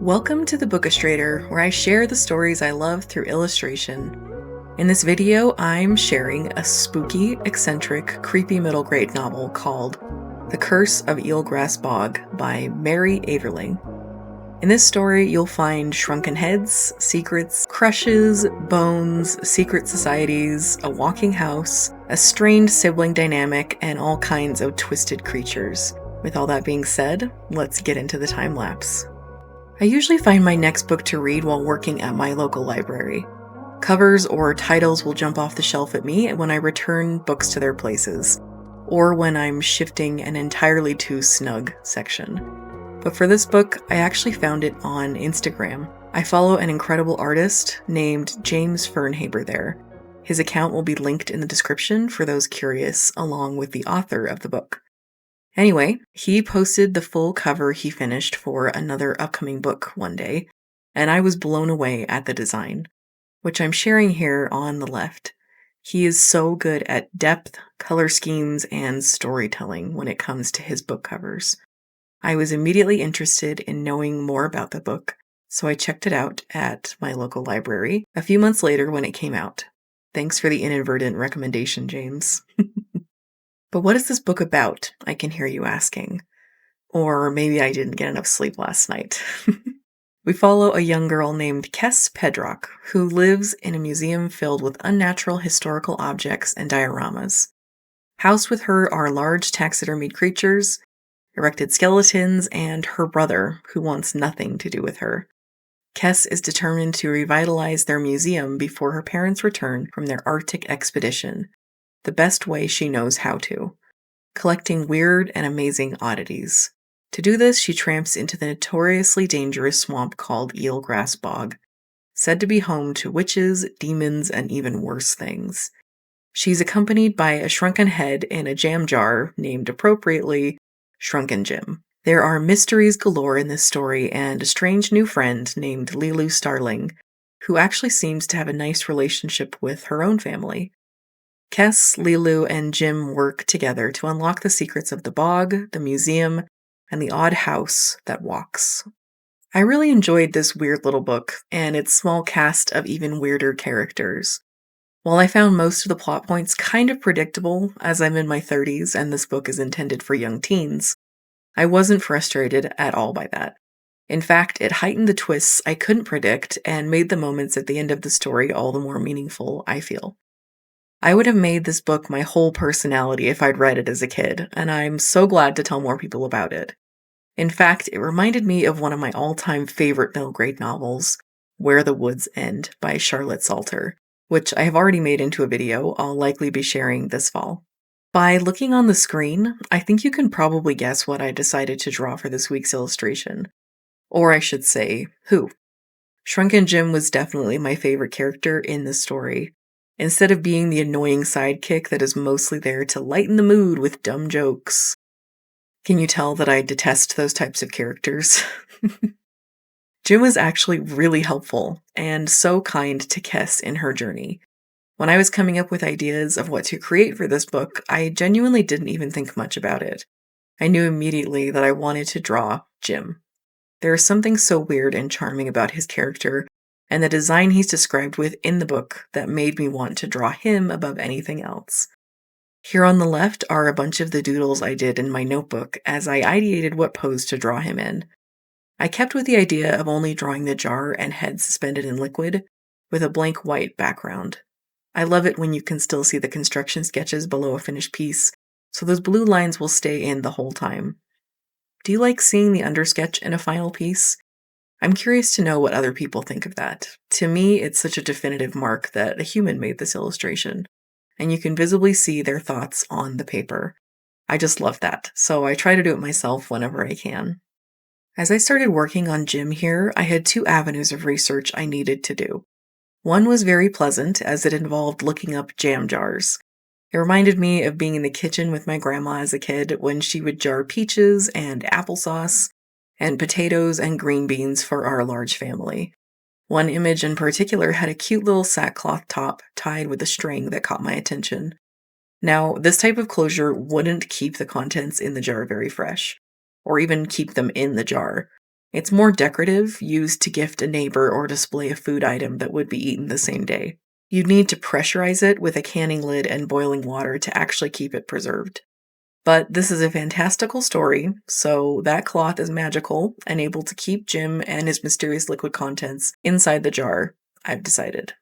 Welcome to the Illustrator, where I share the stories I love through illustration. In this video, I'm sharing a spooky, eccentric, creepy middle grade novel called The Curse of Eelgrass Bog by Mary Averling. In this story, you'll find shrunken heads, secrets, crushes, bones, secret societies, a walking house, a strained sibling dynamic, and all kinds of twisted creatures. With all that being said, let's get into the time lapse. I usually find my next book to read while working at my local library. Covers or titles will jump off the shelf at me when I return books to their places, or when I'm shifting an entirely too snug section. But for this book, I actually found it on Instagram. I follow an incredible artist named James Firnhaber there. His account will be linked in the description for those curious, along with the author of the book. Anyway, he posted the full cover he finished for another upcoming book one day, and I was blown away at the design, which I'm sharing here on the left. He is so good at depth, color schemes, and storytelling when it comes to his book covers. I was immediately interested in knowing more about the book, so I checked it out at my local library a few months later when it came out. Thanks for the inadvertent recommendation, James. But what is this book about, I can hear you asking. Or maybe I didn't get enough sleep last night. We follow a young girl named Kes Pedrock, who lives in a museum filled with unnatural historical objects and dioramas. Housed with her are large taxidermied creatures, erected skeletons, and her brother, who wants nothing to do with her. Kes is determined to revitalize their museum before her parents return from their Arctic expedition, the best way she knows how to, collecting weird and amazing oddities. To do this, she tramps into the notoriously dangerous swamp called Eelgrass Bog, said to be home to witches, demons, and even worse things. She's accompanied by a shrunken head in a jam jar named appropriately Shrunken Jim. There are mysteries galore in this story and a strange new friend named Lilu Starling, who actually seems to have a nice relationship with her own family. Kes, Lilu, and Jim work together to unlock the secrets of the bog, the museum, and the odd house that walks. I really enjoyed this weird little book and its small cast of even weirder characters. While I found most of the plot points kind of predictable, as I'm in my 30s and this book is intended for young teens, I wasn't frustrated at all by that. In fact, it heightened the twists I couldn't predict and made the moments at the end of the story all the more meaningful, I feel. I would have made this book my whole personality if I'd read it as a kid, and I'm so glad to tell more people about it. In fact, it reminded me of one of my all-time favorite middle grade novels, Where the Woods End by Charlotte Salter, which I have already made into a video I'll likely be sharing this fall. By looking on the screen, I think you can probably guess what I decided to draw for this week's illustration. Or I should say, who. Shrunken Jim was definitely my favorite character in this story. Instead of being the annoying sidekick that is mostly there to lighten the mood with dumb jokes. Can you tell that I detest those types of characters? Jim was actually really helpful and so kind to Kes in her journey. When I was coming up with ideas of what to create for this book, I genuinely didn't even think much about it. I knew immediately that I wanted to draw Jim. There is something so weird and charming about his character and the design he's described with in the book that made me want to draw him above anything else. Here on the left are a bunch of the doodles I did in my notebook as I ideated what pose to draw him in. I kept with the idea of only drawing the jar and head suspended in liquid, with a blank white background. I love it when you can still see the construction sketches below a finished piece, so those blue lines will stay in the whole time. Do you like seeing the undersketch in a final piece? I'm curious to know what other people think of that. To me, it's such a definitive mark that a human made this illustration, and you can visibly see their thoughts on the paper. I just love that, so I try to do it myself whenever I can. As I started working on Jim here, I had two avenues of research I needed to do. One was very pleasant, as it involved looking up jam jars. It reminded me of being in the kitchen with my grandma as a kid when she would jar peaches and applesauce, and potatoes and green beans for our large family. One image in particular had a cute little sackcloth top tied with a string that caught my attention. Now, this type of closure wouldn't keep the contents in the jar very fresh, or even keep them in the jar. It's more decorative, used to gift a neighbor or display a food item that would be eaten the same day. You'd need to pressurize it with a canning lid and boiling water to actually keep it preserved. But this is a fantastical story, so that cloth is magical and able to keep Jim and his mysterious liquid contents inside the jar, I've decided.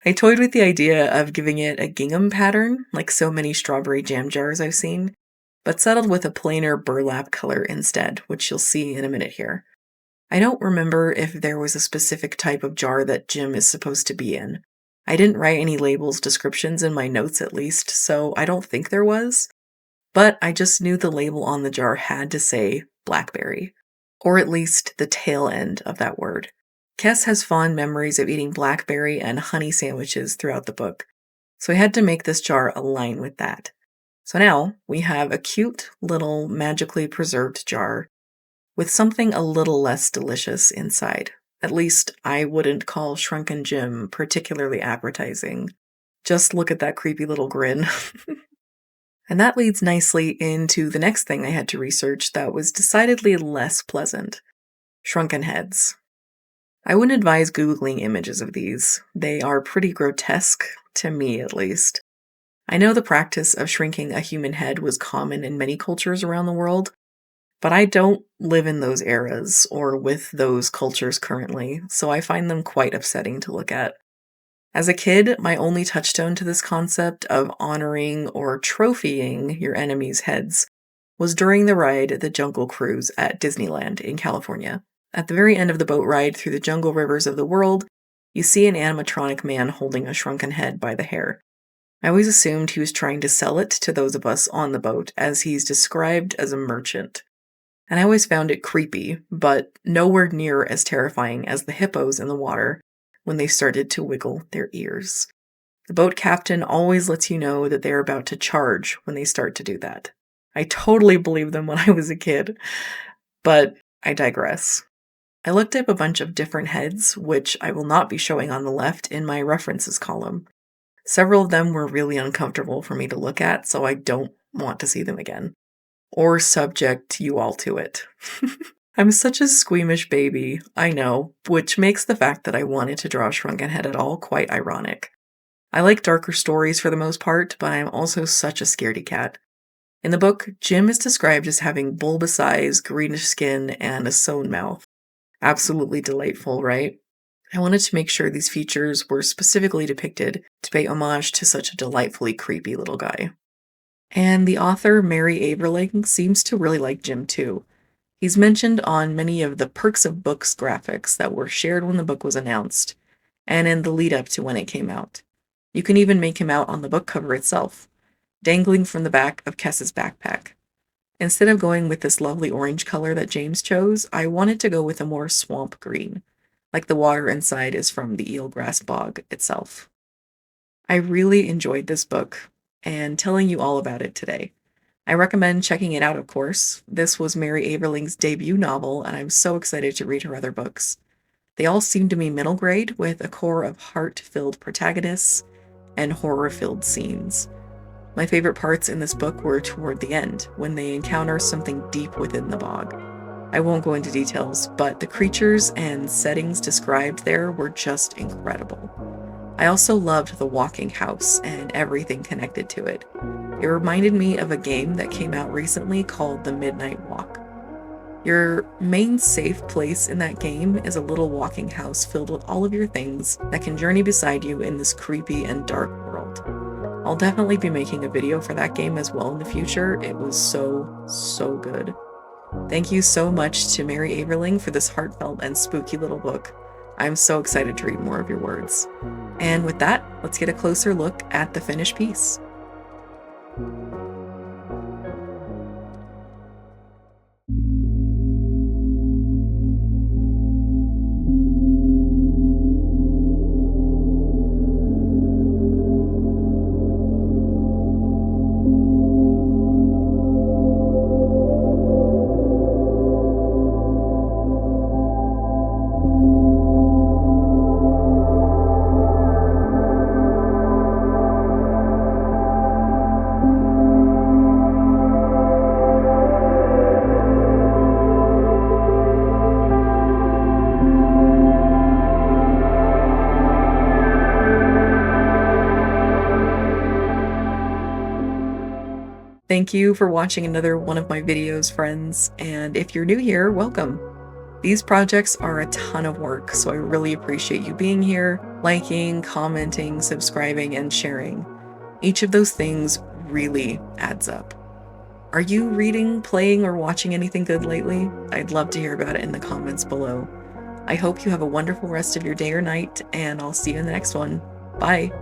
I toyed with the idea of giving it a gingham pattern, like so many strawberry jam jars I've seen, but settled with a plainer burlap color instead, which you'll see in a minute here. I don't remember if there was a specific type of jar that Jim is supposed to be in. I didn't write any labels, descriptions in my notes at least, so I don't think there was. But I just knew the label on the jar had to say blackberry, or at least the tail end of that word. Kes has fond memories of eating blackberry and honey sandwiches throughout the book, so I had to make this jar align with that. So now we have a cute little magically preserved jar with something a little less delicious inside. At least I wouldn't call Shrunken Jim particularly appetizing. Just look at that creepy little grin. And that leads nicely into the next thing I had to research that was decidedly less pleasant. Shrunken heads. I wouldn't advise Googling images of these. They are pretty grotesque, to me at least. I know the practice of shrinking a human head was common in many cultures around the world, but I don't live in those eras or with those cultures currently, so I find them quite upsetting to look at. As a kid, my only touchstone to this concept of honoring or trophying your enemies' heads was during the ride The Jungle Cruise at Disneyland in California. At the very end of the boat ride through the jungle rivers of the world, you see an animatronic man holding a shrunken head by the hair. I always assumed he was trying to sell it to those of us on the boat, as he's described as a merchant. And I always found it creepy, but nowhere near as terrifying as the hippos in the water when they started to wiggle their ears. The boat captain always lets you know that they're about to charge when they start to do that. I totally believed them when I was a kid, but I digress. I looked up a bunch of different heads, which I will not be showing on the left in my references column. Several of them were really uncomfortable for me to look at, so I don't want to see them again. Or subject you all to it. I'm such a squeamish baby, I know, which makes the fact that I wanted to draw a shrunken head at all quite ironic. I like darker stories for the most part, but I'm also such a scaredy cat. In the book, Jim is described as having bulbous eyes, greenish skin, and a sewn mouth. Absolutely delightful, right? I wanted to make sure these features were specifically depicted to pay homage to such a delightfully creepy little guy. And the author, Mary Averling, seems to really like Jim too. He's mentioned on many of the Perks of Books graphics that were shared when the book was announced, and in the lead up to when it came out. You can even make him out on the book cover itself, dangling from the back of Kess's backpack. Instead of going with this lovely orange color that James chose, I wanted to go with a more swamp green, like the water inside is from the eelgrass bog itself. I really enjoyed this book, and telling you all about it today. I recommend checking it out, of course. This was Mary Averling's debut novel, and I'm so excited to read her other books. They all seem to be middle grade, with a core of heart-filled protagonists and horror-filled scenes. My favorite parts in this book were toward the end, when they encounter something deep within the bog. I won't go into details, but the creatures and settings described there were just incredible. I also loved the walking house and everything connected to it. It reminded me of a game that came out recently called The Midnight Walk. Your main safe place in that game is a little walking house filled with all of your things that can journey beside you in this creepy and dark world. I'll definitely be making a video for that game as well in the future. It was so good. Thank you so much to Mary Averling for this heartfelt and spooky little book. I'm so excited to read more of your words. And with that, let's get a closer look at the finished piece. Thank you for watching another one of my videos, friends, and if you're new here, welcome. These projects are a ton of work, so I really appreciate you being here, liking, commenting, subscribing, and sharing. Each of those things really adds up. Are you reading, playing, or watching anything good lately? I'd love to hear about it in the comments below. I hope you have a wonderful rest of your day or night, and I'll see you in the next one. Bye!